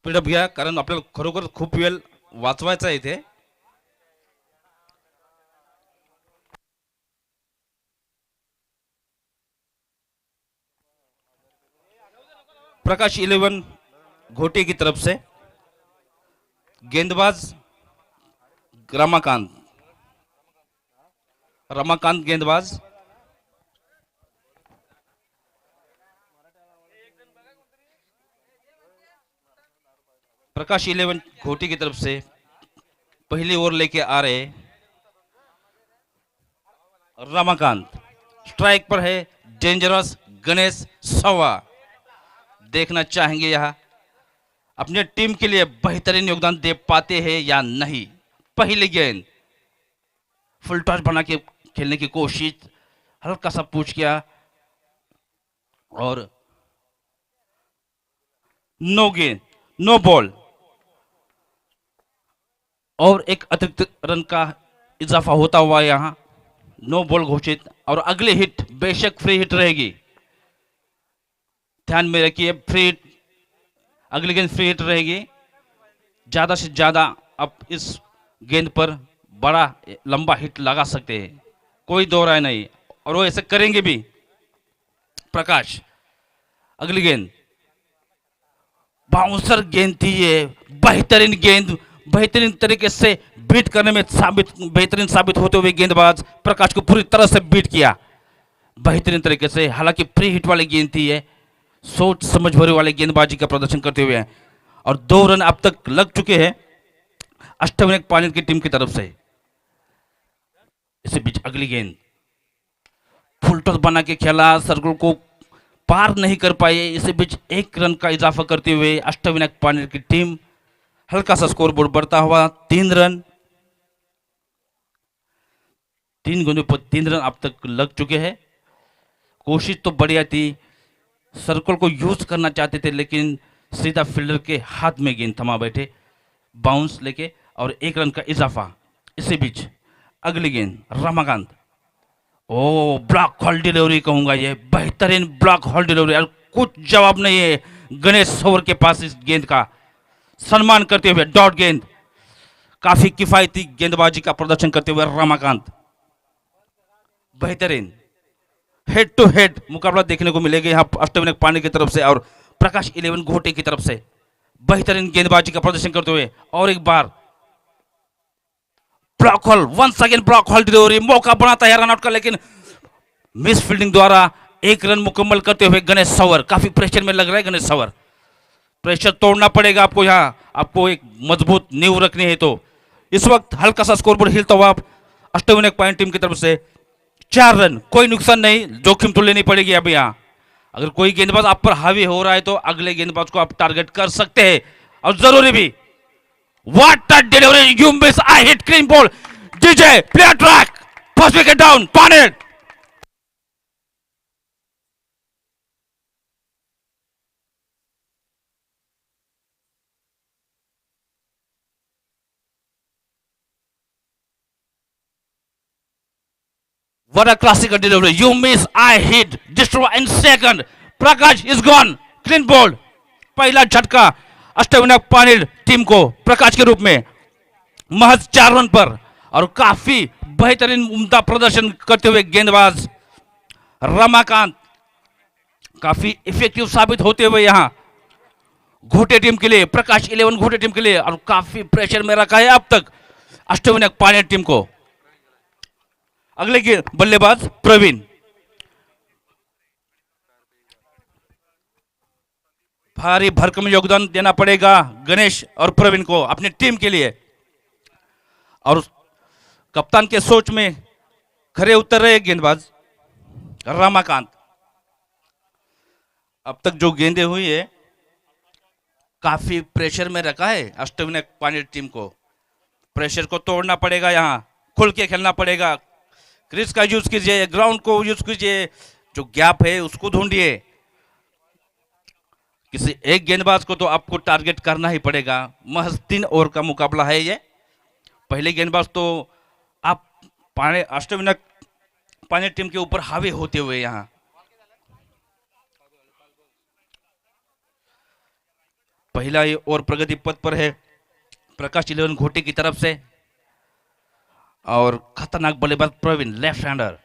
Speedup घ्या, कारण आपल्याला खरोखर खूप वेळ वाचवायचा आहे इथे. प्रकाश 11 घोटी की तरफ से गेंदबाज रमाकांत. रमाकांत गेंदबाज. प्रकाश 11 घोटी की तरफ से पहली ओवर लेके आ रहे रमाकांत. स्ट्राइक पर है डेंजरस गणेश सवा. देखना चाहेंगे यहाँ अपने टीम के लिए बेहतरीन योगदान दे पाते हैं या नहीं. पहली गेंद फुल टॉस बना के खेलने की कोशिश, हल्का सा पूछ किया और नो गेंद, नो बॉल. और एक अतिरिक्त रन का इजाफा होता हुआ यहां नो बॉल घोषित. और अगली हिट बेशक फ्री हिट रहेगी, ध्यान में रखिए. फ्री हिट, अगली गेंद फ्री हिट रहेगी. ज्यादा से ज्यादा आप इस गेंद पर बड़ा लंबा हिट लगा सकते हैं, कोई दो राय नहीं, और वो ऐसे करेंगे भी. प्रकाश, अगली गेंद बाउंसर गेंद थी ये, बेहतरीन गेंद, बेहतरीन तरीके से बीट करने में बेहतरीन साबित होते हुए गेंदबाज प्रकाश को पूरी तरह से बीट किया बेहतरीन तरीके से. हालांकि फ्री हिट वाली गेंद थी ये, सोच समझ भरे वाले गेंदबाजी का प्रदर्शन करते हुए. और 2 रन अब तक लग चुके हैं अष्टविनायक पानी की टीम की तरफ से. इसी बीच अगली गेंद फुल टॉस बना के खेला, सर्कल को पार नहीं कर पाए. इसी बीच 1 रन का इजाफा करते हुए अष्टविनायक पानी की टीम हल्का सा स्कोर बोर्ड बढ़ता हुआ 3 रन. 3 गेंदों पर 3 रन अब तक लग चुके हैं. कोशिश तो बढ़िया थी, सर्कल को यूज करना चाहते थे, लेकिन सीधा फील्डर के हाथ में गेंद थमा बैठे बाउंस लेके, और 1 रन का इजाफा. इसी बीच अगली गेंद रमाकांत. ओ, ब्लॉक हॉल डिलीवरी कहूंगा, ये बेहतरीन ब्लॉक हॉल डिलीवरी. और कुछ जवाब नहीं है गणेश सवर के पास इस गेंद का. सम्मान करते हुए डॉट गेंद, काफी किफायती गेंदबाजी का प्रदर्शन करते हुए रमाकांत. बेहतरीन हेड टू हेड मुकाबला देखने को मिलेगा यहां अष्टविनायक पांडे की तरफ से और प्रकाश 11 घोटे की तरफ से. बेहतरीन गेंदबाजी का प्रदर्शन करते हुए और एक बार block hole, once again block hole delivery. मौका बनाता है रनआउट का, लेकिन मिस फील्डिंग द्वारा 1 रन मुकम्मल करते हुए गणेश सवर. काफी प्रेशर में लग रहा है गणेश सवर. प्रेशर तोड़ना पड़ेगा आपको, यहां आपको एक मजबूत नींव रखनी है. तो इस वक्त हल्का सा स्कोरबोर्ड हिलता हुआ अष्टविनायक पॉइंट टीम की तरफ से 4 रन, कोई नुकसान नहीं, जोखिम तो लेनी पड़ेगी अब यहां. अगर कोई गेंदबाज आप पर हावी हो रहा है तो अगले गेंदबाज को आप टारगेट कर सकते हैं, और जरूरी भी. What a delivery, you miss, I hit clean ball. DJ play track, first wicket down पाने. What a classical delivery. You miss, I hit, destroy in second. Prakash is gone. Clean ball. पहला झटका अष्टविनायक पानी team को प्रकाश के रूप में महज 4 run पर. और काफी बेहतरीन उम्दा प्रदर्शन करते हुए गेंदबाज रमाकांत काफी इफेक्टिव साबित होते हुए यहां घोटे टीम के लिए, प्रकाश 11 घोटे टीम के लिए. और काफी प्रेशर में रखा है अब तक अष्टविनायक पानी टीम को. अगले बल्लेबाज प्रवीण. भारी भरकम योगदान देना पड़ेगा गणेश और प्रवीण को अपनी टीम के लिए. और कप्तान के सोच में खरे उतर रहे गेंदबाज रमाकांत. अब तक जो गेंदें हुई है काफी प्रेशर में रखा है अष्टविनायक पानी टीम को. प्रेशर को तोड़ना पड़ेगा, यहां खुल के खेलना पड़ेगा. क्रिस का यूज कीजिए, ग्राउंड को यूज कीजिए, जो गैप है उसको ढूंढिए. किसी एक गेंदबाज को तो आपको टारगेट करना ही पड़ेगा. महज 3 ओवर का मुकाबला है ये. पहले गेंदबाज तो आप पाने अष्टविनायक पानी टीम के ऊपर हावी होते हुए यहां. पहला ये और प्रगति पथ पर है प्रकाश 11 घोटी की तरफ से। और खतरनाक बल्लेबाज Praveen left hander,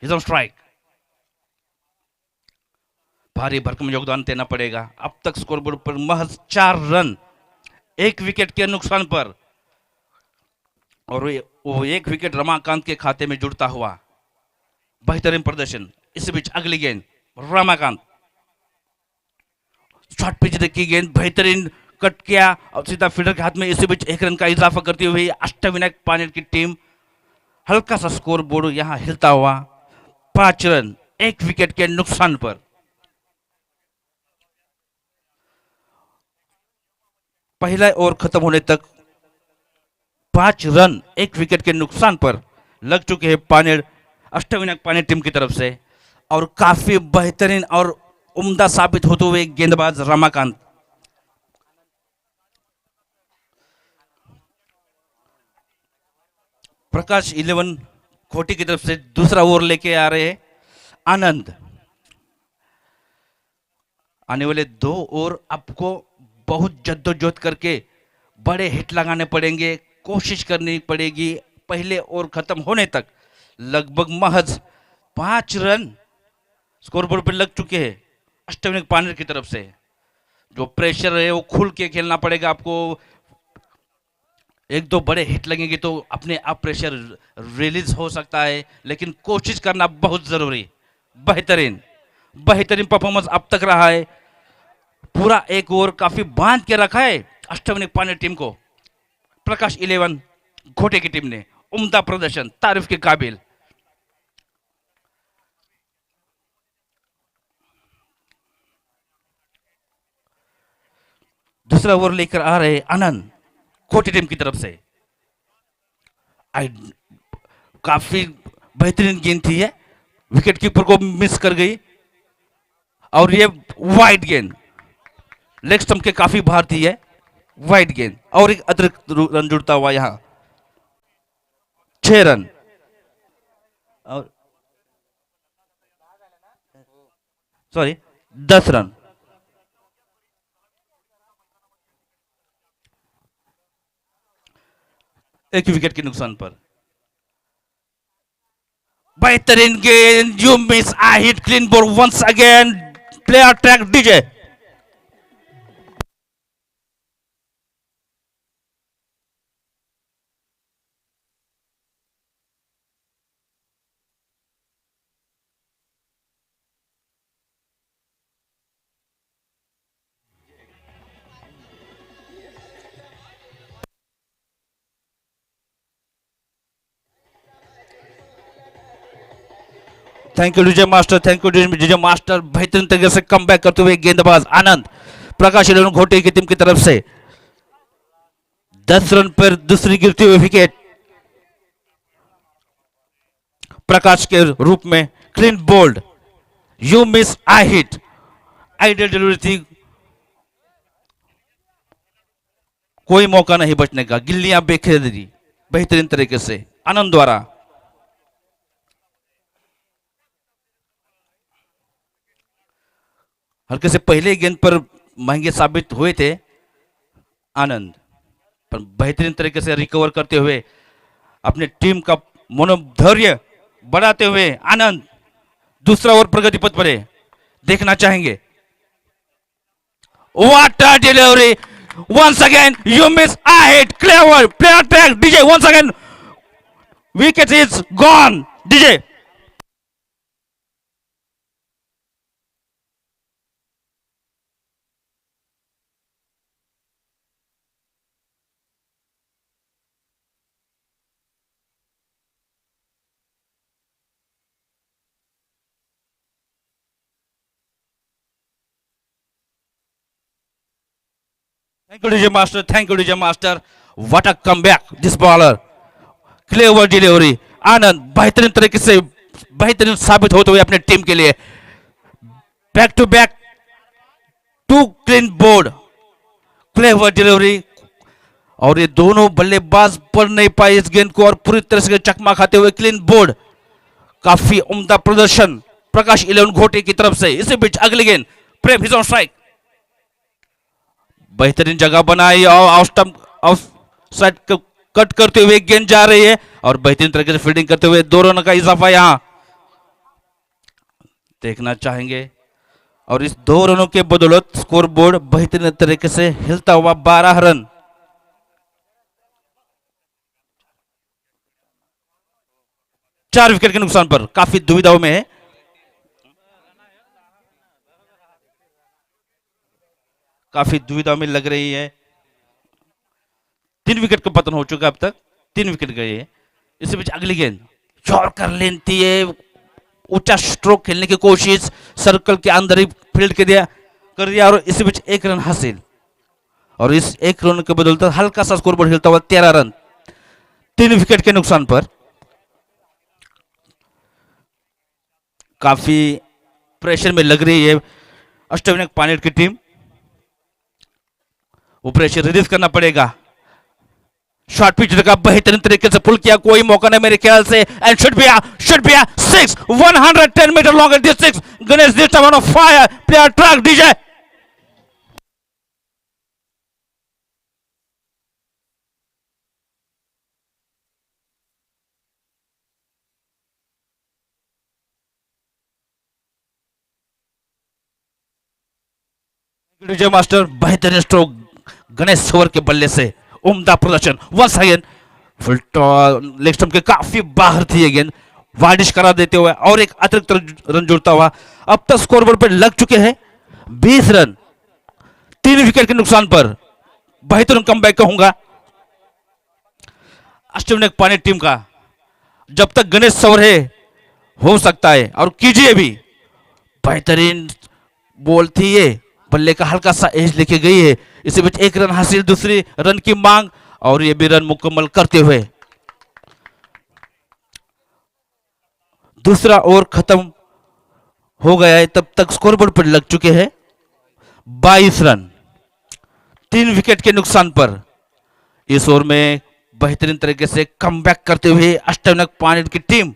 is on strike. भारी भरकम योगदान देना पड़ेगा। अब तक स्कोरबोर्ड पर महज 4 रन 1 विकेट के नुकसान पर, और वो 1 विकेट रमाकांत के खाते में जुड़ता हुआ। बेहतरीन प्रदर्शन। इसी बीच अगली गेंद रमाकांत, शॉर्ट पिच की गेंद बेहतरीन कट किया और सीधा फील्डर के हाथ में। इसी बीच 1 रन का इजाफा करती हुई अष्टविनायक पानेर की टीम। हल्का सा स्कोर बोर्ड यहां हिलता हुआ। 5 रन 1 विकेट के नुकसान पर। पहला ओवर खत्म होने तक 5 रन 1 विकेट के नुकसान पर लग चुके हैं पानेर, अष्टविनायक पानेर टीम की तरफ से। और काफी बेहतरीन और उम्दा साबित होते हुए गेंदबाज रमाकांत। प्रकाश 11 घोटी की तरफ से दूसरा ओवर लेके आ रहे हैं आनंद। आने वाले 2 ओवर आपको बहुत जद्दोजहद करके बड़े हिट लगाने पड़ेंगे, कोशिश करनी पड़ेगी। पहले ओवर खत्म होने तक लगभग महज 5 रन स्कोरबोर्ड पर लग चुके हैं अष्टविनायक पानेर की तरफ से। जो प्रेशर है वो खुल के खेलना पड़ेगा आपको। 1-2 बड़े हिट लगेंगे तो अपने आप प्रेशर रिलीज हो सकता है, लेकिन कोशिश करना बहुत जरूरी। बेहतरीन परफॉर्मेंस अब तक रहा है। पूरा 1 ओवर काफी बांध के रखा है अष्टविनायक पानेर टीम को। प्रकाश 11 घोटे की टीम ने उम्दा प्रदर्शन, तारीफ के काबिल। दूसरा ओवर लेकर आ रहे आनंद कोटी टीम की तरफ से। काफी बेहतरीन गेंद थी है, विकेट कीपर को मिस कर गई। और ये वाइड गेंद लेग स्टंप के काफी बाहर थी है, वाइड गेंद। और एक अतिरिक्त रन जुड़ता हुआ यहां 6 रन। और 10 रन। एक विकेट के नुकसान पर। बेहतरीन गेंद, you miss, I hit clean ball once again, player track DJ. Thank you DJ master, thank you DJ master. बेहतरीन तरीके से कम बैक करते हुए गेंदबाज आनंद प्रकाश 11 घोटे की टीम की तरफ से 10 रन पर दूसरी गिरती हुई विकेट प्रकाश के रूप में। Clean bowled, you miss, I hit, ideal delivery थी, कोई मौका नहीं बचने का। गिल्लियां बेखेल दी बेहतरीन तरीके से आनंद द्वारा। हल्के से पहले गेंद पर महंगे साबित हुए थे आनंद, पर बेहतरीन तरीके से रिकवर करते हुए अपने टीम का मनोधैर्य बढ़ाते हुए आनंद दूसरा ओवर प्रगति पथ पर है। देखना चाहेंगे। What a delivery, once again you miss, I hit, clever, player track, DJ once again, wicket is gone, DJ. Thank you, DJ Master. Thank you, DJ Master. What a comeback, this bowler. Clever delivery. आनंद बेहतरीन तरीके से बेहतरीन साबित होते हुए अपने team के लिए back to back 2 clean bowled, clever delivery. और ये दोनों बल्लेबाज पढ़ नहीं पाए इस गेंद को और पूरी तरह से चकमा खाते हुए क्लीन बोर्ड। काफी उम्दा प्रदर्शन प्रकाश 11 घोटे की तरफ से। इसी बीच अगली गेंद प्रेम, हिज ऑन स्ट्राइक। बेहतरीन जगह बनाई और ऑफ साइड कट करते हुए गेंद जा रही है और बेहतरीन तरीके से फील्डिंग करते हुए 2 रनों का इजाफा यहां देखना चाहेंगे और इस 2 रनों के बदौलत स्कोर बोर्ड बेहतरीन तरीके से हिलता हुआ 12 रन। चार विकेट के नुकसान पर काफी दुविधाओं में है। काफी दुविधा में लग रही है। 3 विकेट का पतन हो चुका अब तक, 3 विकेट गए हैं। इसी बीच अगली गेंद शॉर्ट कर लेती है, ऊंचा स्ट्रोक खेलने की कोशिश, सर्कल के अंदर ही फील्ड के दिया कर दिया और इसी बीच 1 रन हासिल और इस 1 रन के बदौलत हल्का सा स्कोर बोर्ड हिलता हुआ 13 रन 3 विकेट के नुकसान पर। काफी प्रेशर में लग रही है अष्टविनायक पानेट की टीम। वो प्रेशर रिलीज करना पड़ेगा। शॉर्ट पिच का बेहतरीन तरीके से पुल किया, कोई मौका नहीं मेरे ख्याल से and should be a 6 110 metre long at this 6 Ganesh this time on fire player track DJ. DJ master बेहतरीन स्ट्रोक गणेश सोवर के बल्ले से उम्दा प्रदर्शन। Once again full leg stump के काफी बाहर थी ये गेंद, वार्डिश करा देते हुए और एक अतिरिक्त रन जुड़ता हुआ अब तक स्कोरबोर्ड पर लग चुके हैं 20 रन 3 विकेट के नुकसान पर। बेहतरीन कमबैक कहूंगा अष्टविनायक पानेट टीम का। जब तक गणेश सोवर है हो सकता है और कीजिए भी। बेहतरीन बॉल थी ये, बल्ले का हल्का सा एज लेके गई है। इसी बीच 1 रन हासिल, दूसरी रन की मांग और ये भी रन मुकम्मल करते हुए दूसरा ओवर खत्म हो गया है। तब तक स्कोरबोर्ड पर लग चुके हैं 22 रन 3 विकेट के नुकसान पर। इस ओवर में बेहतरीन तरीके से कमबैक करते हुए अष्टविनायक पानेट की टीम।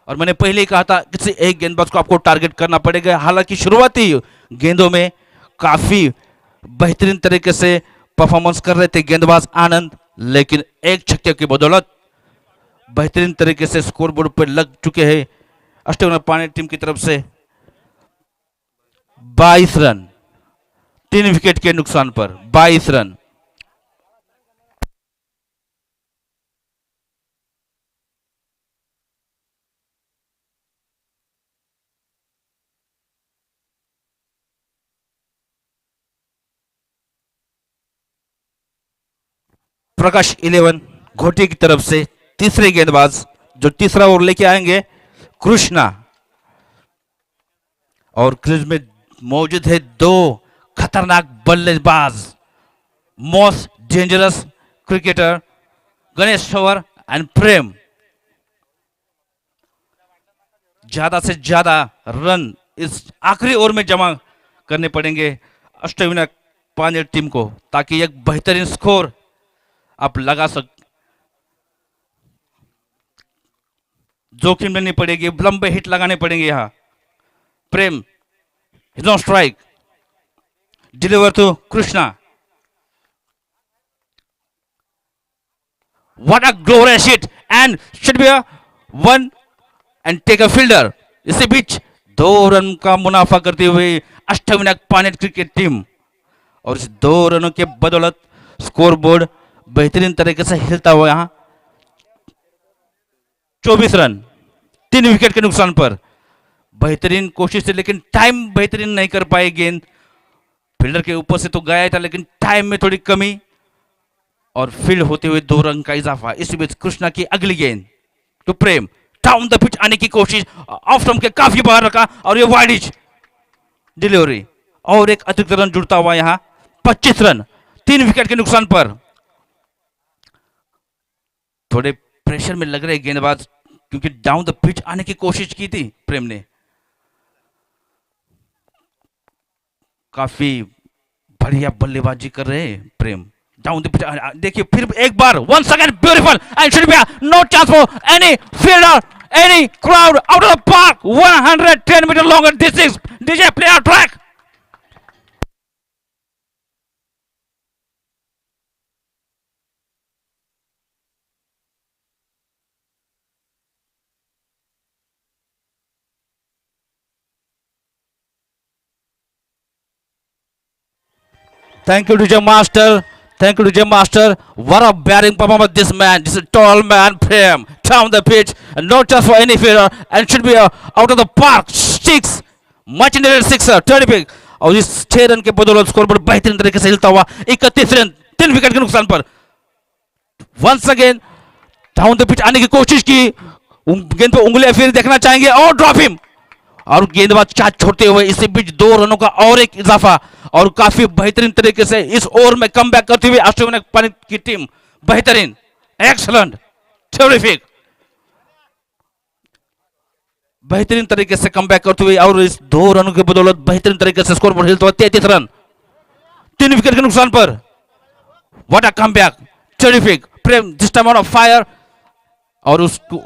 और मैंने पहले ही कहा था किसी एक गेंदबाज को आपको टारगेट करना पड़ेगा। हालांकि शुरुआती गेंदों में काफी बेहतरीन तरीके से परफॉर्मेंस कर रहे थे गेंदबाज आनंद, लेकिन एक छक्के की बदौलत बेहतरीन तरीके से स्कोरबोर्ड पर लग चुके हैं अष्टविनायक पानेट टीम की तरफ से 22 रन 3 विकेट के नुकसान पर। 22 रन। प्रकाश 11 घोटी की तरफ से तीसरे गेंदबाज जो तीसरा ओवर लेके आएंगे कृष्णा। और क्रीज में मौजूद है 2 खतरनाक बल्लेबाज, most dangerous cricketer Ganesh Sowar and Prem. ज्यादा से ज्यादा रन इस आखिरी ओवर में जमा करने पड़ेंगे अष्टविनायक पानेट टीम को ताकि एक बेहतरीन स्कोर आप लगा जोखिम लेनी पड़ेगी, लंबे हिट लगाने पड़ेंगे। यहां Prem no strike deliver to Krishna. What a glorious hit and should be 1 and take a fielder. इसी बीच 2 रन का मुनाफा करते हुए अष्टविनायक पानेट क्रिकेट टीम और इस 2 रनों के बदौलत स्कोरबोर्ड बेहतरीन तरीके से हिलता हुआ यहां 24 रन 3 विकेट के नुकसान पर। बेहतरीन कोशिश थी लेकिन टाइम बेहतरीन नहीं कर पाए। गेंद फील्डर के ऊपर से तो गया था लेकिन टाइम में थोड़ी कमी और फील्ड होते हुए 2 रन का इजाफा। इसी बीच कृष्णा की अगली गेंद तो प्रेम डाउन द पिच आने की कोशिश, ऑफ स्टंप के काफी बाहर रखा और ये वाइडिश डिलीवरी और एक अतिरिक्त रन जुड़ता हुआ यहां 25 रन 3 विकेट के नुकसान पर। थोड़े प्रेशर में लग रहे गेंदबाज क्योंकि डाउन द पिच आने की कोशिश की थी प्रेम ने। काफी बढ़िया बल्लेबाजी कर रहे हैं प्रेम डाउन द पिच। देखिए फिर एक बार once again beautiful and should be no chance for any fielder any crowd out of the park 110 metre long at this is DJ player track. Thank you, DJ Master. Thank you, DJ Master. What a batting performance this man. This is a tall man, Prem. Down the pitch, and not just for any fielder, and should be out of the park. Six. Much needed sixer. 30 pick. और इस 6 run के बदौलत score board बेहतरीन तरीके से हिलता हुआ 31 run 3 wicket के नुकसान पर once again down the pitch आने की कोशिश की गेंद पर उंगलियां फिर देखना चाहेंगे और ड्रॉप हिम और गेंदबाज कैच छोड़ते हुए इसी बीच 2 रनों का और एक इजाफा और काफी बेहतरीन तरीके से इस ओवर में कमबैक करते हुए ऑस्ट्रेलिया पानी की टीम बेहतरीन एक्सलेंट टेरिफिक बेहतरीन तरीके से कमबैक करते हुए और इस 2 रनों के बदौलत बेहतरीन तरीके से स्कोर बोर्ड हिलता हुआ 33 रन 3 विकेट के नुकसान पर what a comeback terrific Prem this time on fire और उसको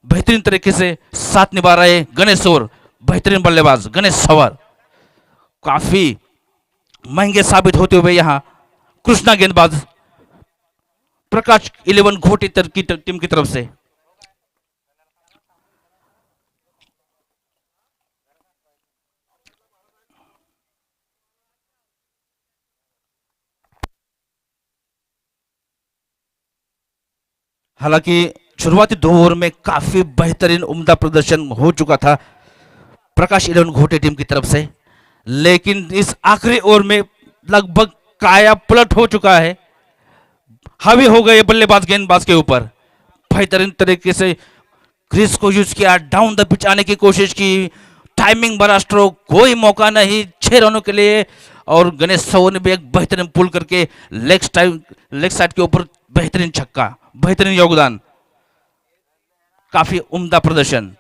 बेहतरीन तरीके से साथ निभा रहे गणेश और बेहतरीन बल्लेबाज गणेश सवर काफी महंगे साबित होते हुए यहां कृष्णा गेंदबाज प्रकाश 11 घोटी की टीम की तरफ से हालांकि शुरुआती 2 ओवर में काफी बेहतरीन उम्दा प्रदर्शन हो चुका था प्रकाश 11 घोटे टीम की तरफ से लेकिन इस आखिरी ओवर में लगभग काया पलट हो चुका है हावी हो गए बल्लेबाज गेंदबाज के ऊपर बेहतरीन तरीके से क्रीज को यूज किया डाउन द पिच आने की कोशिश की टाइमिंग बड़ा स्ट्रोक कोई मौका नहीं 6 रनों के लिए और गणेश सौ ने भी एक बेहतरीन पुल करके लेग साइड के ऊपर बेहतरीन छक्का बेहतरीन योगदान काफी उम्दा प्रदर्शन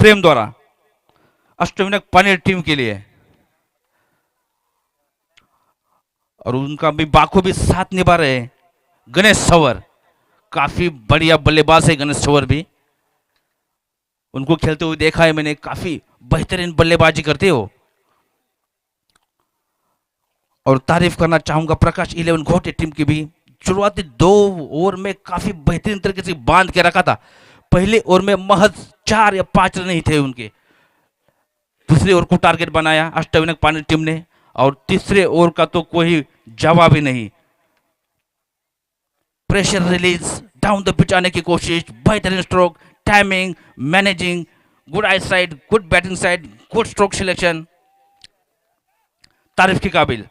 प्रेम द्वारा अष्टविनायक पानी टीम के लिए और उनका भी बाखू भी साथ निभा रहे गणेश सवर काफी बढ़िया बल्लेबाज है गणेश सवर भी उनको खेलते हुए देखा है मैंने काफी बेहतरीन बल्लेबाजी करते हो और तारीफ करना चाहूंगा प्रकाश 11 घोटे टीम की भी शुरुआती 2 ओवर में काफी बेहतरीन तरीके से बांध के रखा था पहले ओवर में महज 4 या 5 रन ही थे उनके दूसरे ओवर को टारगेट बनाया अष्टविनायक पानी टीम ने और तीसरे ओवर का तो कोई जवाब ही नहीं pressure release down the pitch आने की कोशिश बेहतरीन stroke timing managing good I side good batting side good stroke selection तारीफ के काबिल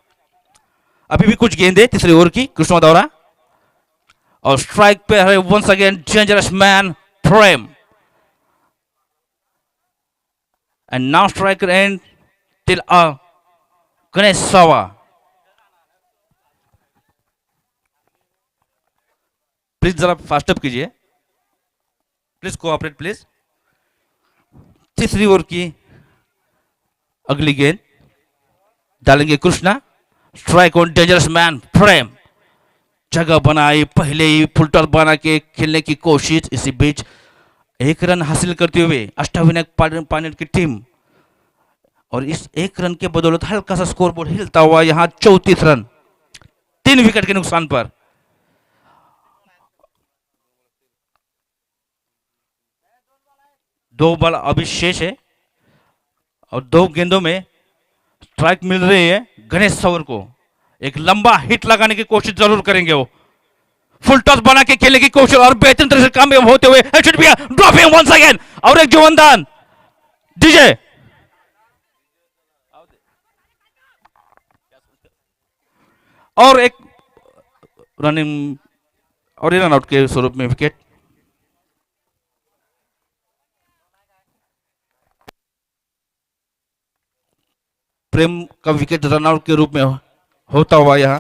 अभी भी कुछ गेंदे तीसरे ओवर की कृष्णा दौरा और स्ट्राइक पे है once again dangerous man Prem and now striker and till Ganesh Sawa please जरा फास्ट अप कीजिए प्लीज कोऑपरेट प्लीज तीसरी ओवर की अगली गेंद डालेंगे Krishna strike on dangerous man Prem जगह बनाई पहले ही फुल टॉस बना के खेलने की कोशिश इसी बीच 1 रन हासिल करते हुए अष्टविनायक पानी की टीम और इस 1 रन के बदौलत हल्का सा स्कोर बोर्ड हिलता हुआ यहां 34 रन 3 विकेट के नुकसान पर दो बॉल अभी शेष है और 2 गेंदों में स्ट्राइक मिल रही है गणेश सवर को एक लंबा हिट लगाने की कोशिश जरूर करेंगे वो फुल टॉस बना के खेलने की कोशिश और बेहतरीन तरह से कामयाब होते हुए ड्रॉपिंग वंस अगेन और एक जुवनदान डीजे और एक रनिंग और रन आउट के स्वरूप में विकेट प्रेम का विकेट रन आउट के रूप में होता हुआ यहां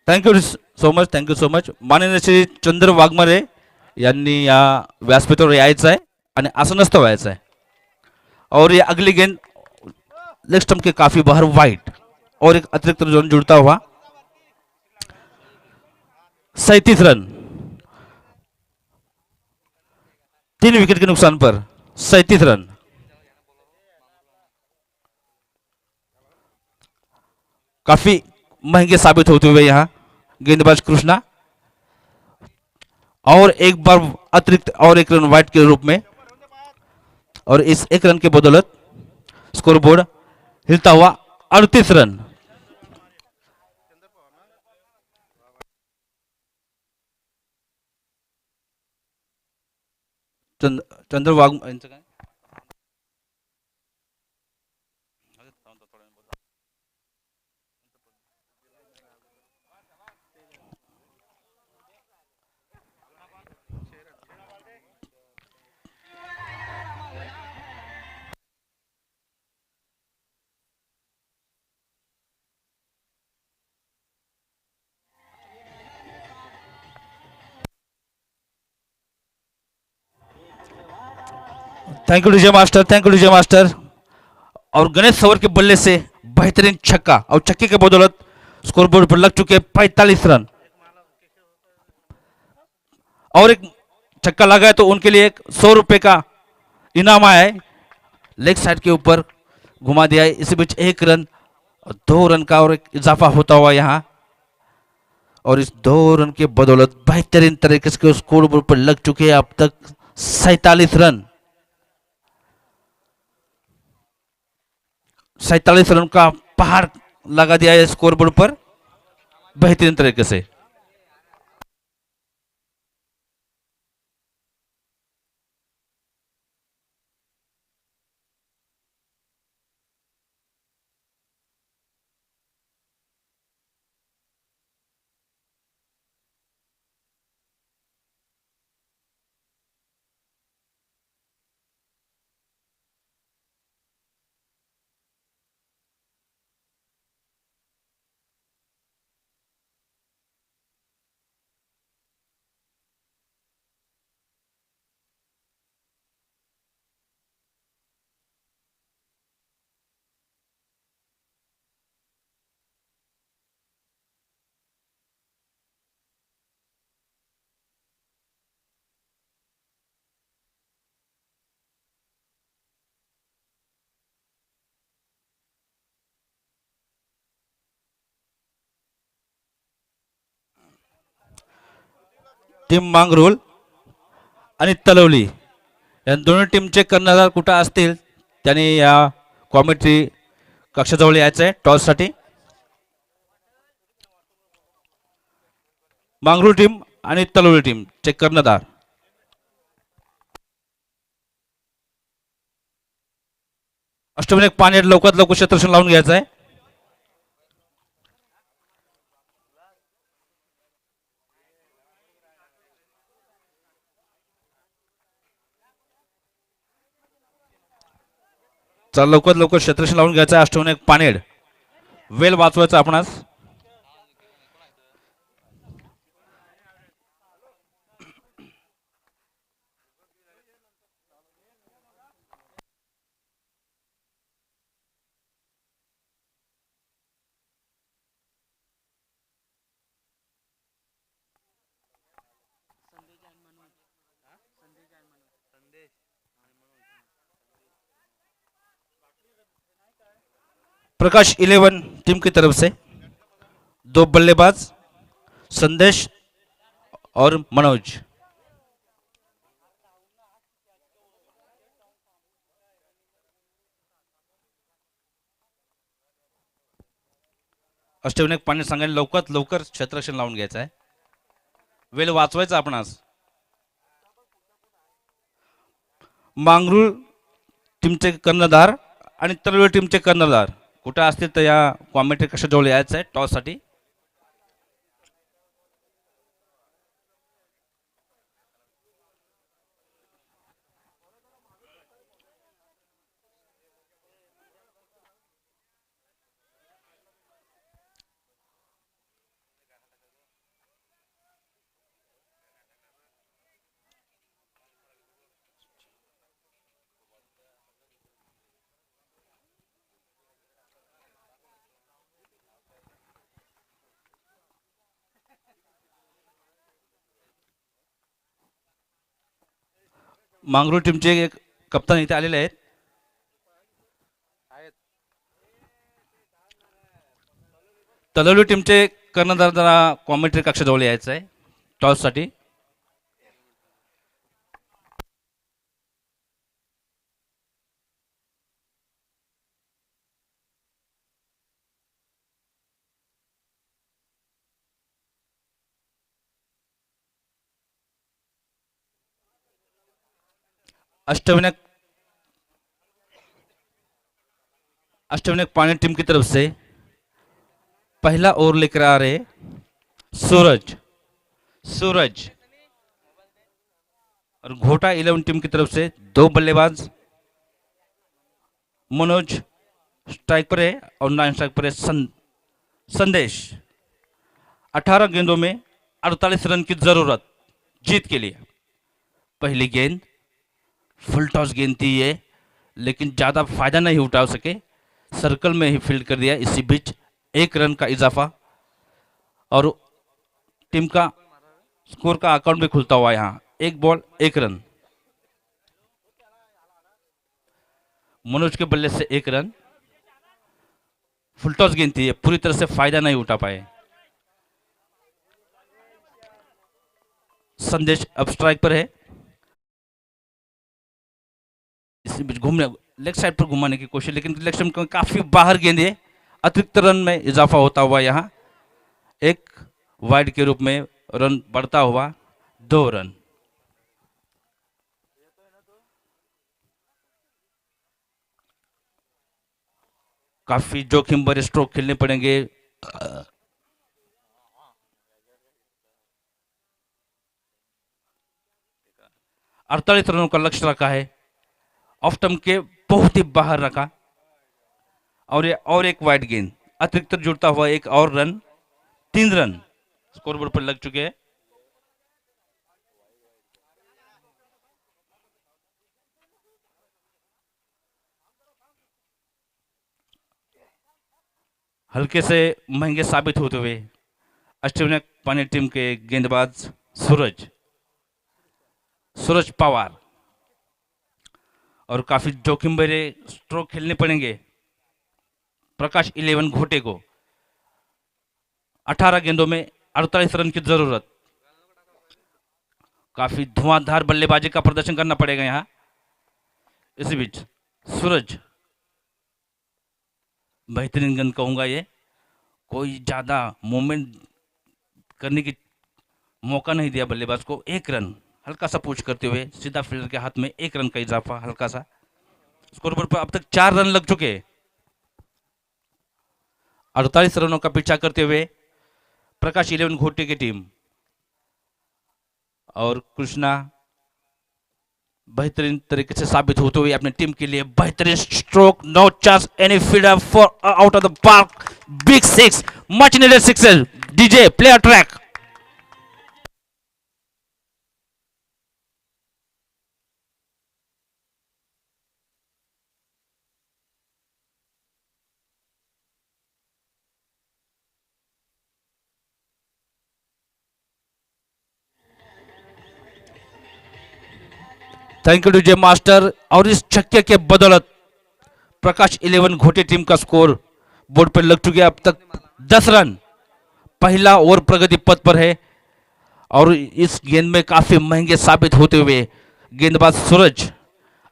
थँक्यू सो मच माननीय श्री चंद्र वाघमारे यांनी या व्यासपीठावर यायचं आहे आणि असं नसतं व्हायचं आहे और ये अगली गेंद लेग स्टंप के काफी बाहर वाइड और एक अतिरिक्त रन जुड़ता हुआ 37 रन 3 विकेट के नुकसान पर 37 रन काफी महंगे साबित होते हुए यहाँ गेंदबाज कृष्णा, और एक बार अतिरिक्त और एक रन वाइट के रूप में, और इस एक रन के बदौलत स्कोरबोर्ड हिलता हुआ 38 run. Chandrawag thank you DJ master, thank you DJ master. और गणेश सवर के बल्ले से बेहतरीन छक्का, और छक्के के बदौलत स्कोरबोर्ड पर लग चुके 45 रन। और एक छक्का लगा है तो उनके लिए एक 100 रुपए का इनाम आया है। लेग साइड के ऊपर घुमा दिया है। इसी बीच एक रन, 2 रन का और एक इजाफा होता हुआ यहाँ, और इस 2 रन के बदौलत बेहतरीन तरीके से स्कोर बोर्ड पर लग चुके हैं अब तक 47 रन। 47 रन का पहाड़ लगा दिया है स्कोर बोर्ड पर बेहतरीन तरीके से। टीम मांगरोल आणि तलवली या दोन्ही टीमचे कर्णधार कुठं असतील त्यांनी या कॉमेंट्री कक्षाजवळ यायचं आहे टॉससाठी। मांगरोळ टीम आणि तलवली टीमचे कर्णधार अष्टविनायक पाणी लवकरात लवकर क्षेत्ररक्षण लावून घ्यायचं आहे। चला लवकर लवकर क्षेत्ररक्षण लावून घ्यायचं आहे। अष्टविनायक पानेड वेल वाचवायचा आपणास। प्रकाश 11 टीम की तरफ से 2 बल्लेबाज संदेश और मनोज। अष्टविनायक पाणी सांगायला लवकरात लवकर क्षेत्ररक्षण लावून घ्यायचं आहे। वेळ वाचवायचा आपणास। मांगरूळ टीमचे कर्णधार आणि तलवली टीमचे कर्णधार कुठे असतील तर या कॉमेंट्री कक्षाजवळ यायचं आहे टॉससाठी। मांगरूळ टीमचे एक कप्तान इथे आलेले आहेत। तलवली टीमचे कर्णधार जरा कॉमेंट्री कक्षाजवळ यायचं आहे टॉससाठी. अष्टविनायक अष्टविनायक पानी टीम की तरफ से पहला ओवर लेकर आ रहे सूरज सूरज और घोटा 11 टीम की तरफ से दो बल्लेबाज मनोज स्ट्राइक पर है और नॉन स्ट्राइक पर है संदेश. 18 गेंदों में 48 रन की जरूरत जीत के लिए. पहली गेंद फुल टॉस गेंद थी ये, लेकिन ज्यादा फायदा नहीं उठा सके, सर्कल में ही फील्ड कर दिया. इसी बीच 1 रन का इजाफा और टीम का स्कोर का अकाउंट भी खुलता हुआ यहां. 1 बॉल 1 रन. मनोज के बल्ले से 1 रन. फुल टॉस गेंद थी, पूरी तरह से फायदा नहीं उठा पाए. संदेश अब स्ट्राइक पर है. इसी बीच घूमने लेग साइड पर घुमाने की कोशिश, लेकिन लेग साइड में काफी बाहर गेंद है. अतिरिक्त रन में इजाफा होता हुआ यहां 1 वाइड के रूप में रन बढ़ता हुआ 2 रन. काफी जोखिम भरे स्ट्रोक खेलने पड़ेंगे. 48 रनों का लक्ष्य रखा है. ऑफ टर्म के बहुत ही बाहर रखा और एक वाइड गेंद, अतिरिक्त जुड़ता हुआ 1 और रन. 3 रन स्कोरबोर्ड पर लग चुके हैं. हल्के से महंगे साबित होते हुए अष्टविनायक पानी टीम के गेंदबाज सूरज पवार, और काफी जोखिम भरे स्ट्रोक खेलने पड़ेंगे प्रकाश 11 घोटे को. 18 गेंदों में 48 रन की जरूरत. काफी धुआंधार बल्लेबाजी का प्रदर्शन करना पड़ेगा यहां. इसी बीच सूरज, बेहतरीन गेंद कहूंगा ये, कोई ज्यादा मूवमेंट करने की मौका नहीं दिया बल्लेबाज को. 1 रन हल्का सा पूछ करते हुए सीधा फील्डर के हाथ में 1 रन का इजाफा हल्का सा. स्कोरबोर्ड पर अब तक 4 रन लग चुके. 48 रनों का पीछा करते हुए प्रकाश 11 घोटे की टीम, और कृष्णा बेहतरीन तरीके से साबित होते हुए अपनी टीम के लिए बेहतरीन stroke. No chance any fielder for out of the park. Big 6, much needed sixer. DJ play a track. Thank you DJ master. और इस छक्के के बदौलत प्रकाश 11 घोटे टीम का स्कोर बोर्ड पर लग चुके. अब तक 10 रन. पहला ओवर प्रगति पथ पर है और इस गेंद में काफी महंगे साबित होते हुए गेंदबाज सूरज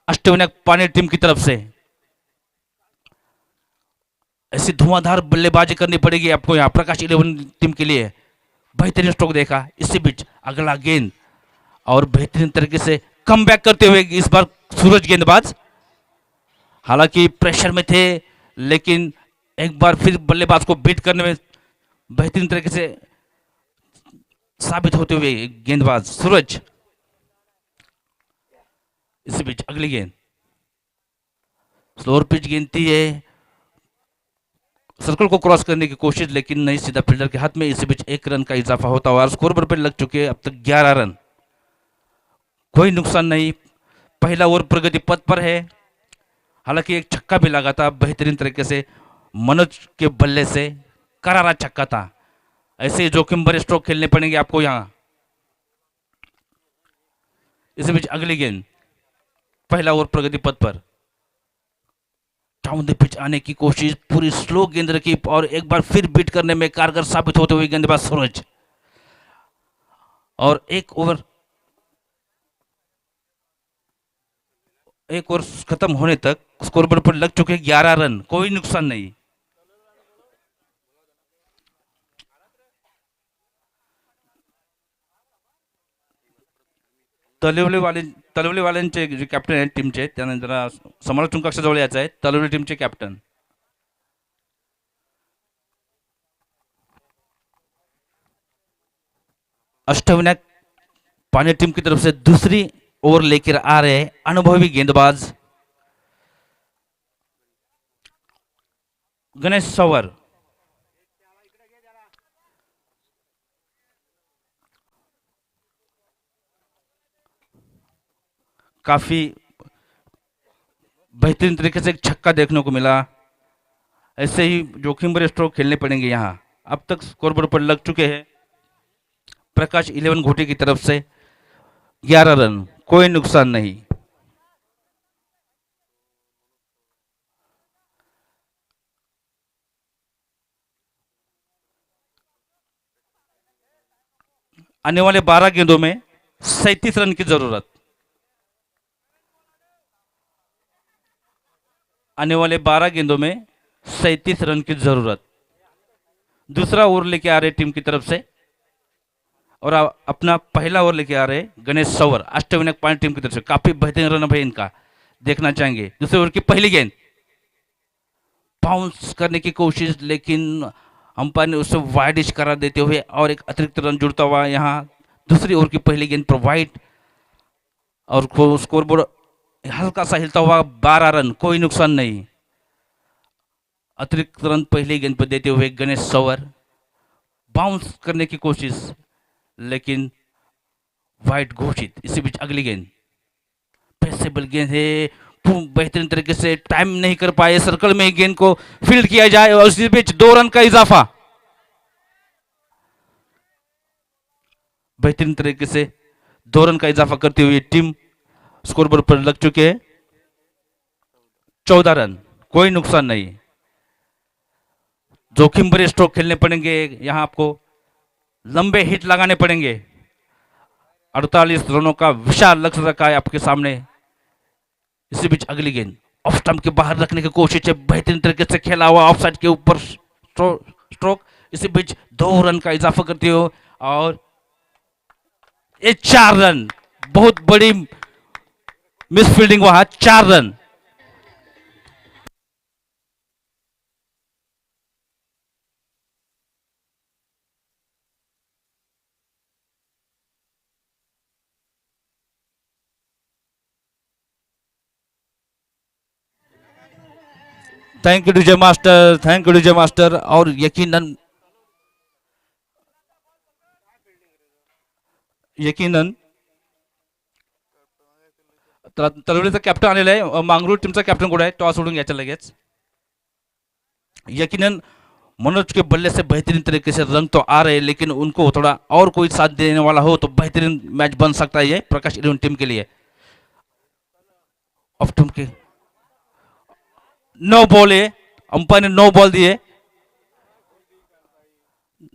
अष्टविनायक पानी टीम की तरफ से ऐसी धुआंधार बल्लेबाजी करनी पड़ेगी आपको यहां प्रकाश 11 टीम के लिए. बेहतरीन स्ट्रोक देखा. इसी बीच अगला गेंद और बेहतरीन तरीके से कम बैक करते हुए इस बार सूरज गेंदबाज, हालांकि प्रेशर में थे, लेकिन एक बार फिर बल्लेबाज को बीट करने में बेहतरीन तरीके से साबित होते हुए गेंदबाज सूरज. इसी बीच अगली गेंद स्लोअर पिच गेंद थी है, सर्कल को क्रॉस करने की कोशिश, लेकिन नहीं, सीधा फील्डर के हाथ में. इसी बीच 1 रन का इजाफा होता हुआ स्कोर पर लग चुके अब तक 11 रन. कोई नुकसान नहीं. पहला ओवर प्रगति पथ पर है. हालांकि एक छक्का भी लगा था बेहतरीन तरीके से मनोज के बल्ले से, करारा छक्का था. ऐसे जोखिम भरे स्ट्रोक खेलने पड़ेंगे आपको यहां. इसी बीच अगली गेंद पहला ओवर प्रगति पथ पर डाउन द पिच आने की कोशिश, पूरी स्लो गेंद रखी और एक बार फिर बीट करने में कारगर साबित होते हुए गेंदबाज सूरज। और एक ओवर खत्म होने तक स्कोरबोर्ड पर लग चुके 11 रन, कोई नुकसान नहीं। तलवलेवाल्यांचे जे कॅप्टन आहेत टीमचे, त्यांना जरा समालोचन कक्षाजवळ यायचं आहे. तलवले टीमचे कॅप्टन. अष्टविनायक पानी टीम की तरफ से दूसरी ओवर लेकर आ रहे हैं अनुभवी गेंदबाज गणेश सवर. काफी बेहतरीन तरीके से एक छक्का देखने को मिला. ऐसे ही जोखिम भरे स्ट्रोक खेलने पड़ेंगे यहाँ. अब तक स्कोरबोर्ड पर लग चुके हैं प्रकाश 11 घोटी की तरफ से 11 रन, कोई नुकसान नहीं. आने वाले 12 गेंदों में 37 रन की जरूरत. आने वाले 12 गेंदों में 37 रन की जरूरत. दूसरा ओवर लेके आ रहे टीम की तरफ से और अपना पहला ओवर लेके आ रहे गणेश सवर अष्टविनायक पानी टीम की तरफ से. काफी बेहतरीन रन है इनका, देखना चाहेंगे. दूसरे ओवर की पहली गेंद बाउंस करने की कोशिश, लेकिन अंपायर ने उसे वाइडिश करार देते हुए और एक अतिरिक्त रन जुड़ता हुआ यहाँ. दूसरी ओवर की पहली गेंद पर वाइड और स्कोरबोर्ड हल्का सा हिलता हुआ 12 रन, कोई नुकसान नहीं. अतिरिक्त रन पहली गेंद पर देते हुए गणेश सवर बाउंस करने की कोशिश, लेकिन वाइड घोषित. इसी बीच अगली गेंद पेसेबल गेंद है, बेहतरीन तरीके से टाइम नहीं कर पाए, सर्कल में ही गेंद को फील्ड किया जाए और इसी बीच 2 रन का इजाफा. बेहतरीन तरीके से 2 रन का इजाफा करती हुई टीम स्कोरबोर्ड पर लग चुके हैं 14 रन, कोई नुकसान नहीं. जोखिम भरे स्ट्रोक खेलने पड़ेंगे यहां, आपको लंबे हिट लगाने पड़ेंगे. 48 रनों का विशाल लक्ष्य रखा है आपके सामने. इसी बीच अगली गेंद ऑफ स्टंप के बाहर रखने की कोशिश है, बेहतरीन तरीके से खेला हुआ ऑफ साइड के ऊपर स्ट्रोक. इसी बीच 2 रन का इजाफा करते हो और ये 4 रन, बहुत बड़ी मिसफील्डिंग वहां. 4 run. Thank you DJ master, thank you DJ master. और यकीनन तलवलीचा कॅप्टन आलेला आहे, मांगरूळ टीमचा कॅप्टन कुठे आहे, टॉस उडून घ्यायचा लगेच. यकीनन मनोज के बल्ले से बेहतरीन तरीके से रन तो आ रहे हैं, लेकिन उनको थोड़ा और कोई साथ देने वाला हो तो बेहतरीन मैच बन सकता है ये प्रकाश 11 टीम के लिए. ऑफ टीम के नो बॉल है, अंपायर ने नो बॉल दिए.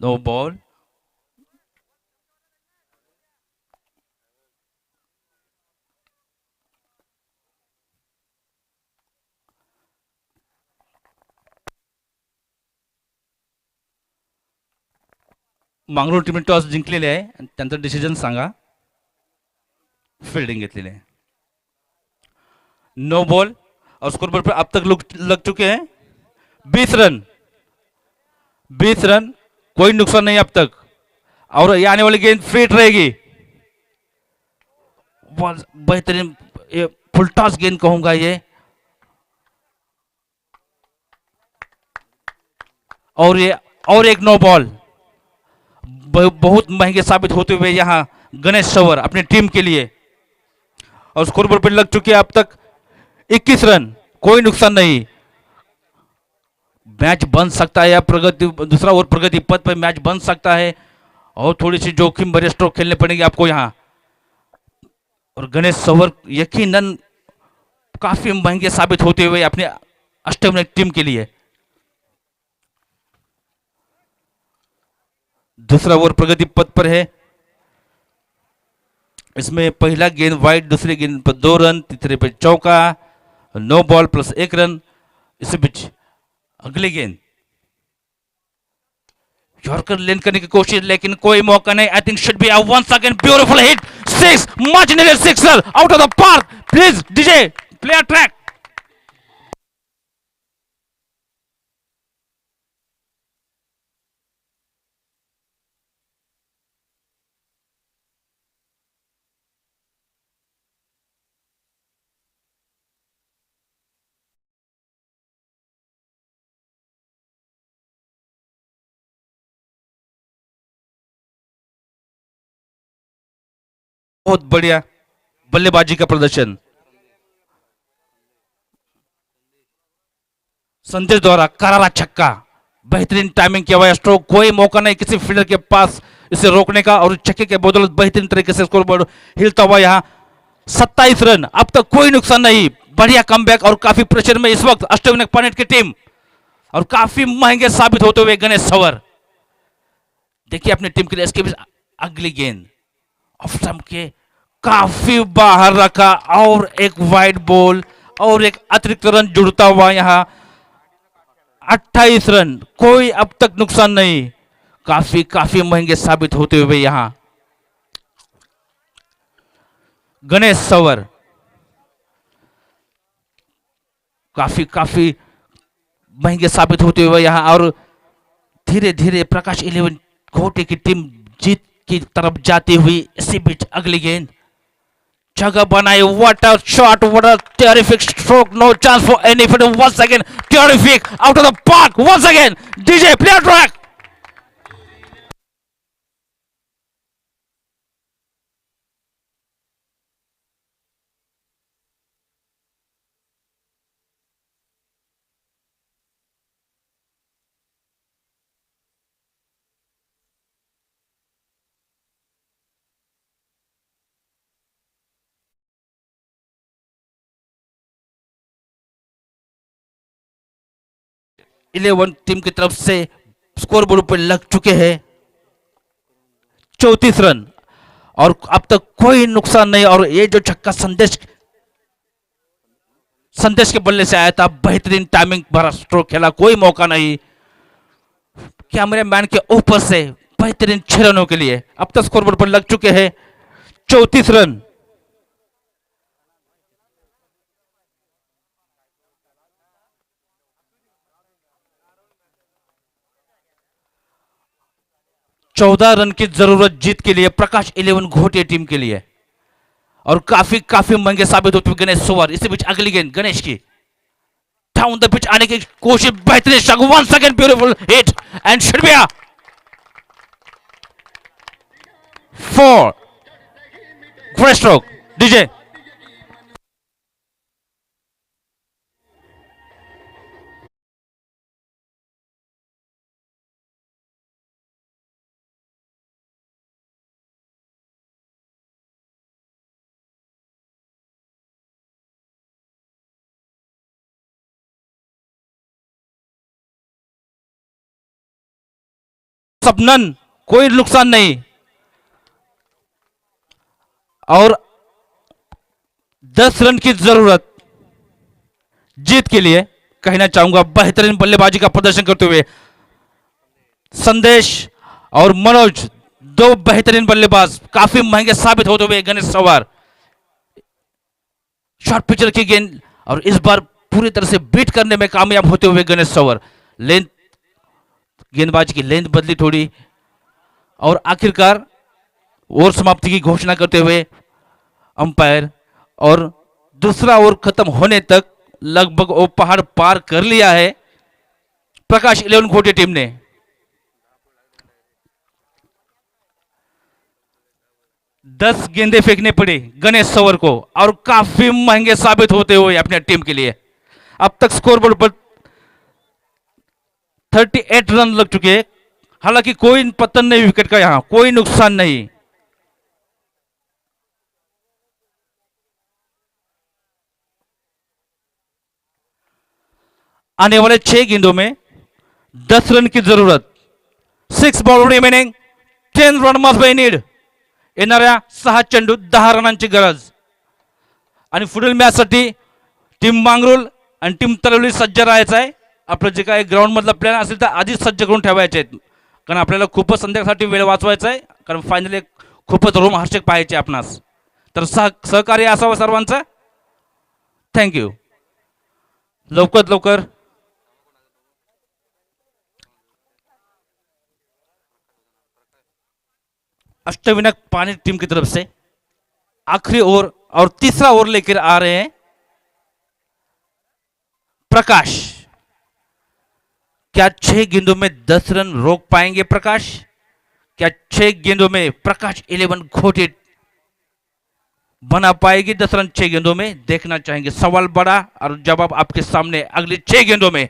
No ball. मांगरूळ टीमने टॉस जिंकलेले आहे आणि त्यांचं डिसिजन सांगा. फील्डिंग घेतलेली आहे. नो बॉल और स्कोरबोर्ड पर अब तक लग चुके हैं 20 रन. 20 रन, कोई नुकसान नहीं अब तक. और ये आने वाली गेंद फिट रहेगी. बेहतरीन फुल टॉस गेंद कहूंगा ये. और एक नो बॉल. बहुत महंगे साबित होते हुए यहां गणेश सवर अपनी टीम के लिए. और स्कोरबोर्ड पर लग चुके हैं अब तक 21 रन, कोई नुकसान नहीं. मैच बन सकता है या प्रगति, दूसरा ओवर प्रगति पथ पर मैच बन सकता है और थोड़ी सी जोखिम भरे स्ट्रोक खेलने पड़ेंगे आपको यहां. और गणेश सवर यकीनन काफी महंगे साबित होते हुए अपने अष्टविनायक टीम के लिए। दूसरा ओवर प्रगति पथ पर है। इसमें पहला गेंद वाइड, दूसरे गेंद पर 2 रन, तीसरे पे चौका, 9 बॉल प्लस 1 रन। इसी बीच अगली गेंद यॉर्कर लेन करने की कोशिश, लेकिन कोई मौका नहीं। I think should be a once again beautiful hit, 6, much needed sixer out of the park. Please DJ play a track. बहुत बढ़िया बल्लेबाजी का प्रदर्शन संदेश द्वारा, करारा छक्का, बेहतरीन टाइमिंग किया हुआ स्ट्रोक, कोई मौका नहीं किसी फील्डर के पास इसे रोकने का, और छक्के के बदौलत बेहतरीन तरीके से स्कोरबोर्ड हिलता हुआ यहां 27 रन। अब तक कोई नुकसान नहीं, बढ़िया कमबैक और काफी प्रेशर में इस वक्त अष्टविनायक पॉइंट की टीम, और काफी महंगे साबित होते हुए गणेश सवर। देखिए अपनी टीम के लिए इसके बीच अगली गेंद ऑफ स्टंप के काफी बाहर रखा, और एक वाइड बॉल और एक अतिरिक्त रन जुड़ता हुआ यहां 28 रन, कोई अब तक नुकसान नहीं, काफी काफी महंगे साबित होते हुए यहां गणेश सवर काफी काफी महंगे साबित होते हुए यहां, और धीरे धीरे प्रकाश 11 घोटे की टीम जीत की तरफ जाती हुई। इसी बीच अगली गेंद जगह बनाई, what a shot, what a terrific stroke, no chance for any fielder, once again terrific out of the park, once again DJ play track. Eleven team की तरफ से स्कोर बोर्ड पर लग चुके हैं 34 रन, और अब तक कोई नुकसान नहीं। और ये जो छक्का संदेश संदेश के बल्ले से आया था, बेहतरीन टाइमिंग भरा स्ट्रोक खेला, कोई मौका नहीं, कैमरे मैन के ऊपर से बेहतरीन 6 रनों के लिए। अब तक स्कोर बोर्ड पर लग चुके हैं 34 रन। चौदह रन की जरूरत जीत के लिए प्रकाश 11 घोटे टीम के लिए, और काफी काफी महंगे साबित होते हुए गणेश सोवर। इसी बीच अगली गेंद गणेश की डाउन द पिच आने की कोशिश, बेहतरीन shot, once again beautiful hit and should be 4, great stroke DJ. सबनन, कोई नुकसान नहीं, और 10 रन की जरूरत जीत के लिए। कहना चाहूंगा बेहतरीन बल्लेबाजी का प्रदर्शन करते हुए संदेश और मनोज, दो बेहतरीन बल्लेबाज, काफी महंगे साबित होते हुए गणेश सवार। शॉर्ट पिचर की गेंद, और इस बार पूरी तरह से बीट करने में कामयाब होते हुए गणेश सवर। लेंथ, गेंदबाज की लेंथ बदली थोड़ी, और आखिरकार ओवर समाप्ति की घोषणा करते हुए अंपायर, और दूसरा ओवर खत्म होने तक लगभग वो पहाड़ पार कर लिया है प्रकाश 11 घोटे टीम ने। दस गेंदे फेंकने पड़े गणेश सवर को, और काफी महंगे साबित होते हुए अपने टीम के लिए। अब तक स्कोरबोर्ड पर 38 रन लग चुके, हालांकि कोई पतन नहीं विकेट का, यहां कोई नुकसान नहीं। आने वाले 6 गेंदों में 10 रन की जरूरत. 6 ball remaining. 10 run must be need. येणाऱ्या 6 चेंडूत 10 रनांची गरज. आणि पुढील मॅचसाठी टीम मांगरुल आणि टीम तलवली सज्ज राहायचं आहे. आपलं जे काही ग्राउंड मधला प्लॅन असेल तर आधीच सज्ज करून ठेवायचे आहेत, कारण आपल्याला खूपच संध्याकाळसाठी वेळ वाचवायचा आहे, कारण फायनली खूपच रोमहर्षक पाहायचे आपणास. तर सहकार्य असावं सर्वांचं. थँक्यू. लवकरात लवकर. अष्टविनायक पानी टीम की तरफ से आखिरी ओवर और तीसरा ओवर लेकर आ रहे हैं प्रकाश. क्या 6 गेंदों में 10 रन रोक पाएंगे प्रकाश? क्या 6 गेंदों में प्रकाश 11 घोटे बना पाएगी 10 रन 6 गेंदों में? देखना चाहेंगे. सवाल बड़ा और जवाब आपके सामने अगली 6 गेंदों में.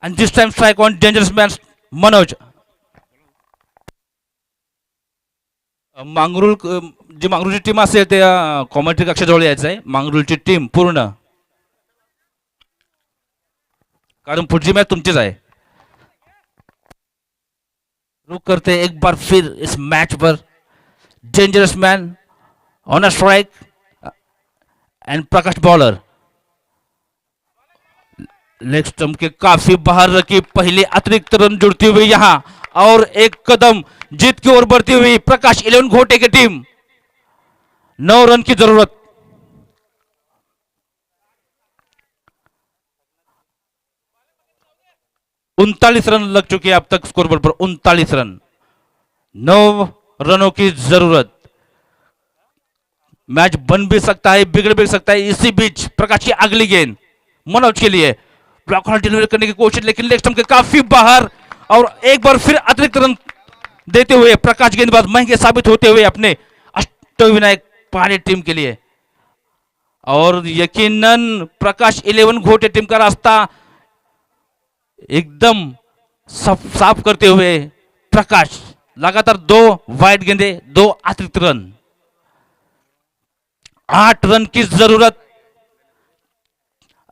And this time strike on dangerous man Manoj. Mangrul जी मांगरुळची टीम असेल ते कॉमेंट्री कक्षाजवळ यायचं आहे. मांगरुळची टीम पूर्ण, कारण पुढची मॅच तुमचीच आहे. रुक करते एक बार फिर इस मैच पर. Dangerous man on a strike and Prakash bowler. Leg stump के काफी बाहर रखी. पहले अतिरिक्त रन जुड़ती हुई यहां और एक कदम जीत की ओर बढ़ती हुई प्रकाश 11 घोटे की टीम. 9 रन की जरूरत. उनतालीस रन लग चुके हैं अब तक स्कोरबोर्ड पर. 39 रन. 9 रनों की जरूरत. मैच बन भी सकता है, बिगड़ भी सकता है. इसी बीच प्रकाश की अगली गेंद मनोज के लिए. ब्लॉक हॉल डिलीवर करने की कोशिश, लेकिन लेग स्टंप के काफी बाहर और एक बार फिर अतिरिक्त रन देते हुए प्रकाश गेंदबाज महंगे साबित होते हुए अपने अष्टविनायक पानी टीम के लिए. और यकीनन प्रकाश 11 घोटे टीम का रास्ता एकदम साफ करते हुए प्रकाश. लगातार 2 वाइड गेंदे, 2 अतिरिक्त रन. 8 रन की जरूरत.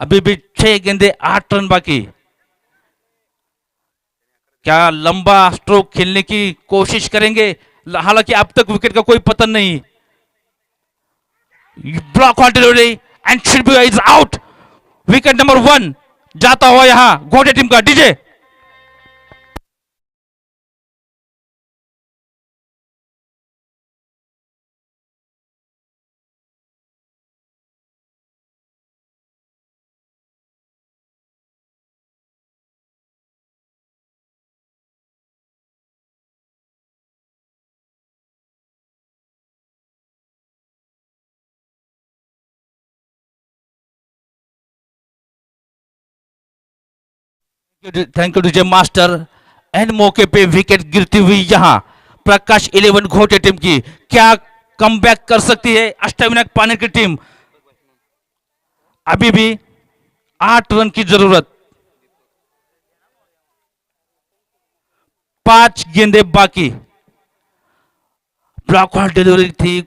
अभी भी 6 गेंदे, 8 रन बाकी. क्या लंबा स्ट्रोक खेलने की कोशिश करेंगे? हालांकि अब तक विकेट का कोई पतन नहीं. Block on delivery and should B is out. Wicket number 1 जाता हुआ यहां घोटे टीम का. DJ thank you DJ master. And मौके पे विकेट गिरती हुई यहां प्रकाश 11 घोटे टीम की. क्या कमबैक कर सकती है अष्टविनायक पानी की टीम? अभी भी 8 रन की जरूरत. 5 गेंदे बाकी. ब्लॉक हॉल डिलीवरी थी,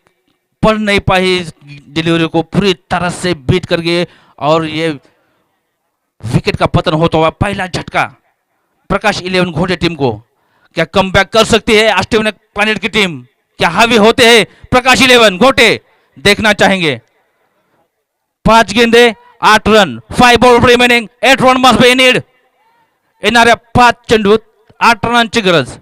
पढ़ नहीं पाई डिलीवरी को पूरी तरह से बीट करके और ये विकेट का पतन होता हुआ पहला झटका प्रकाश 11 घोटे टीम को. क्या कमबैक कर सकती है अष्टविनायक पानी की टीम? क्या हावी होते हैं प्रकाश 11 घोटे? देखना चाहेंगे. 5 गेंदे, 8 run. 5 ball remaining. 8 run must be need. येणाऱ्या 5 चेंडूत 8 रनांची गरज.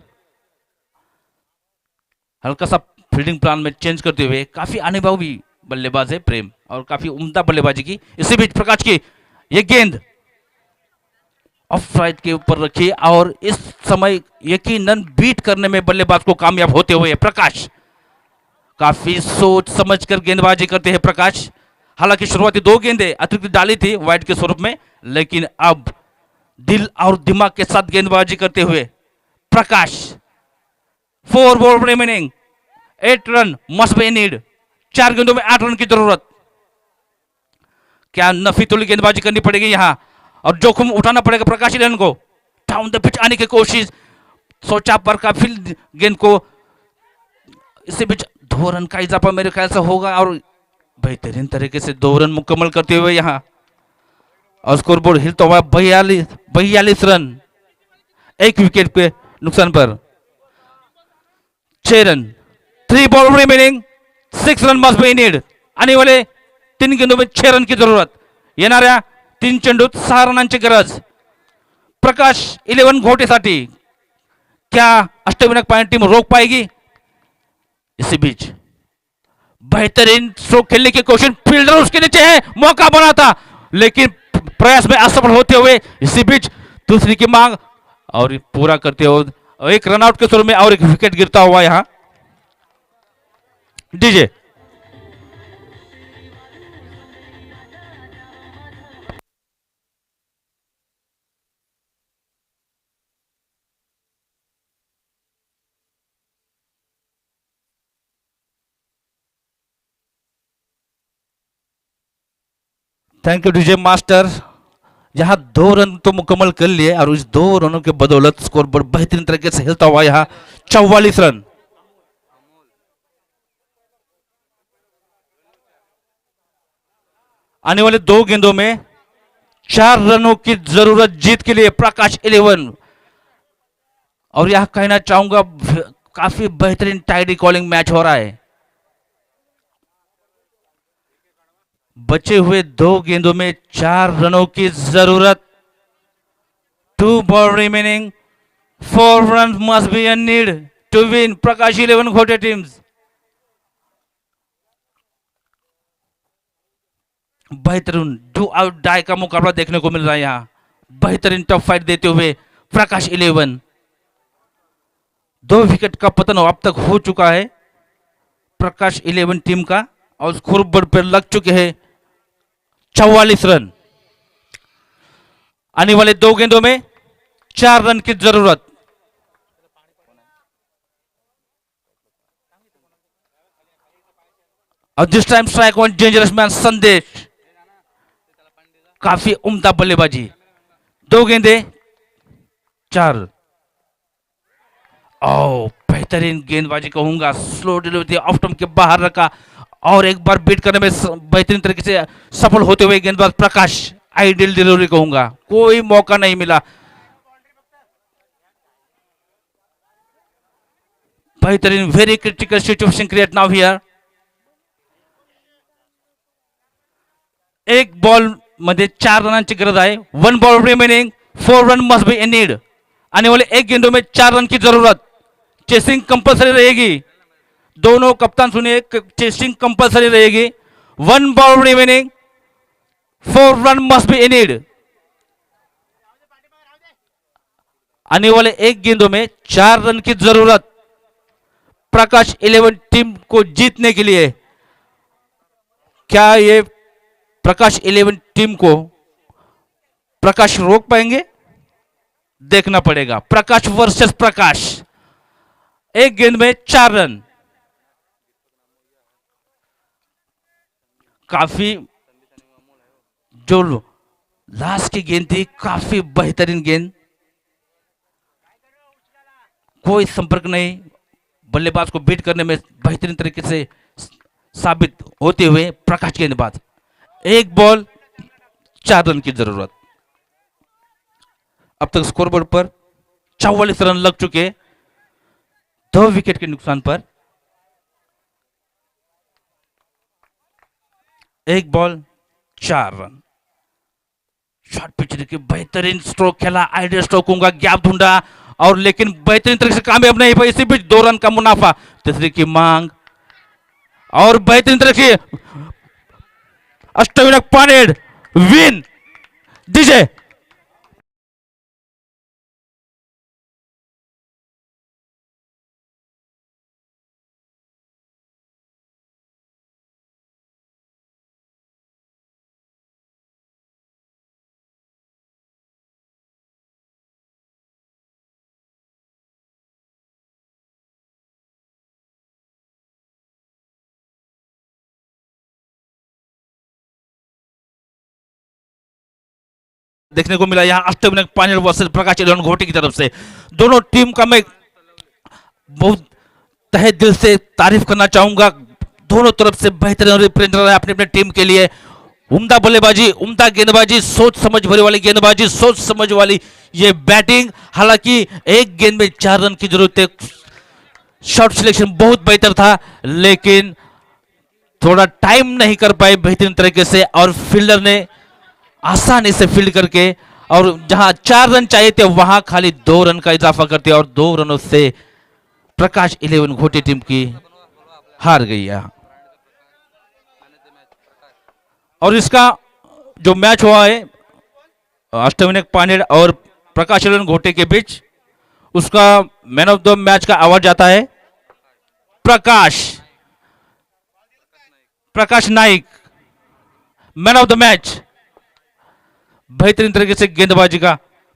हल्का सा फील्डिंग प्लान में चेंज करते हुए काफी अनुभवी बल्लेबाज है प्रेम, और काफी उम्दा बल्लेबाजी की. इसी बीच प्रकाश की ये गेंद ऑफ राइट के ऊपर रखी और इस समय यकीनन बीट करने में बल्लेबाज को कामयाब होते हुए प्रकाश. काफी सोच समझकर गेंदबाजी करते हैं प्रकाश. हालांकि शुरुआती 2 गेंदें अतिरिक्त डाली थी वाइड के स्वरूप में, लेकिन अब दिल और दिमाग के साथ गेंदबाजी करते हुए प्रकाश. 4 ball remaining. 8 run must be need. 4 गेंदों में 8 रन की जरूरत. क्या नफी तुली गेंदबाजी करनी पड़ेगी यहां और जोखिम उठाना पड़ेगा प्रकाश 11 को. डाउन द पिच आने की कोशिश, सोचा पर काफी गेंद को. इसी बीच 2 रन का इजाफा मेरे ख्याल से होगा और बेहतरीन तरीके से 2 रन मुकम्मल करते हुए यहाँ, और स्कोर बोर्ड हिलता हुआ 42 रन, 1 विकेट के नुकसान पर। 6 run, 3 ball remaining, 6 run must be need. आने वाले 3 गेंदों में 6 रन की जरूरत। येणाऱ्या 3 चेंडूत 6 रनांची गरज प्रकाश 11 घोटेसाठी। क्या अष्टविनायक पायन टीम रोक पाएगी? इसी बीच बेहतरीन स्ट्रोक खेलने की कोशिश, फील्डर उसके नीचे है, मौका बना था लेकिन प्रयास में असफल होते हुए। इसी बीच दूसरी की मांग और पूरा करते हुए 1 रनआउट के स्वरूप में और 1 विकेट गिरता हुआ यहां। DJ thank you DJ master. यहाँ 2 रन तो मुकम्मल कर लिए और इस 2 रनों के बदौलत स्कोर बोर्ड बेहतरीन तरीके से हिलता हुआ यहाँ 44 रन। आने वाले 2 गेंदों में 4 रनों की जरूरत जीत के लिए प्रकाश 11। और यह कहना चाहूंगा काफी बेहतरीन टाइडी कॉलिंग मैच हो रहा है। बचे हुए 2 गेंदों में 4 रनों की जरूरत। 2 ball remaining, 4 run must be need to win Prakash 11 Ghote teams. बेहतरीन डू आउट डाई का मुकाबला देखने को मिल रहा है यहां। बेहतरीन टफ फाइट देते हुए प्रकाश 11। 2 विकेट का पतन अब तक हो चुका है प्रकाश 11 टीम का, और स्कोर बोर्ड पर लग चुके हैं 44 रन। आने वाले 2 गेंदों में 4 रन की जरूरत। और this time strike on dangerous man संदेश। काफी उम्दा बल्लेबाजी। 2 गेंदे 4। ओ बेहतरीन गेंदबाजी कहूंगा, स्लो डिलीवरी ऑफ स्टंप के बाहर रखा और एक बार बीट करने में बेहतरीन तरीके से सफल होते हुए गेंदबाज प्रकाश। आइडियल डिलीवरी कहूंगा, कोई मौका नहीं मिला। बेहतरीन, very critical situation create now here. 1 ball मध्ये 4 रनांची गरज आहे। 1 ball remaining, 4 run must be in need. आने वाले 1 गेंदों में 4 रन की जरूरत। चेसिंग कंपलसरी रहेगी। दोनों कप्तान सुनिए, चेसिंग कंपलसरी रहेगी। 1 ball remaining, 4 run must be in need. आने वाले 1 गेंदों में 4 रन की जरूरत प्रकाश 11 टीम को जीतने के लिए। क्या ये प्रकाश 11 टीम को प्रकाश रोक पाएंगे? देखना पड़ेगा। प्रकाश वर्सेस प्रकाश। 1 गेंद में 4 रन। काफी जो लास्ट की गेंद थी, काफी बेहतरीन गेंद, कोई संपर्क नहीं, बल्लेबाज को बीट करने में बेहतरीन तरीके से साबित होते हुए प्रकाश गेंदबाज। 1 बॉल 4 रन की जरूरत। अब तक स्कोरबोर्ड पर 44 रन लग चुके 2 विकेट के नुकसान पर। 1 बॉल 4 रन। शॉर्ट पिच के बेहतरीन स्ट्रोक खेला, आइडियल स्ट्रोक होगा, गैप ढूंढा और लेकिन बेहतरीन तरीके से कामयाब नहीं पाई। इसी बीच 2 रन का मुनाफा। तीसरी की मांग और बेहतरीन तरीके से अष्टविनायक पानेड विन। डीजे देखने को मिला यहाँ अष्टविनायक पानेड वर्सेस प्रकाश 11 घोटे की तरफ से। दोनों टीम का मैं बहुत तहे दिल से तारीफ करना चाहूंगा। दोनों तरफ से बेहतरीन रिप्रेजेंट रहा है अपने अपने टीम के लिए। उम्दा बल्लेबाजी, उम्दा गेंदबाजी, सोच समझ भरी वाली गेंदबाजी, सोच समझ वाली ये बैटिंग। हालांकि एक गेंद में 4 रन की जरूरत है। शॉट सिलेक्शन बहुत बेहतर था, लेकिन थोड़ा टाइम नहीं कर पाए बेहतरीन तरीके से, और फील्डर ने आसानी से फील्ड करके, और जहां 4 रन चाहिए थे वहां खाली 2 रन का इजाफा करते, और 2 रनों से प्रकाश 11 घोटे टीम की हार गई है। और इसका जो मैच हुआ है अष्टविनायक पांडेय और प्रकाश 11 घोटे के बीच, उसका मैन ऑफ द मैच का अवार्ड जाता है Prakash Naik, man of the match, बेहतरीन तरीके से गेंदबाजी का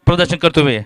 प्रदर्शन करते हुए।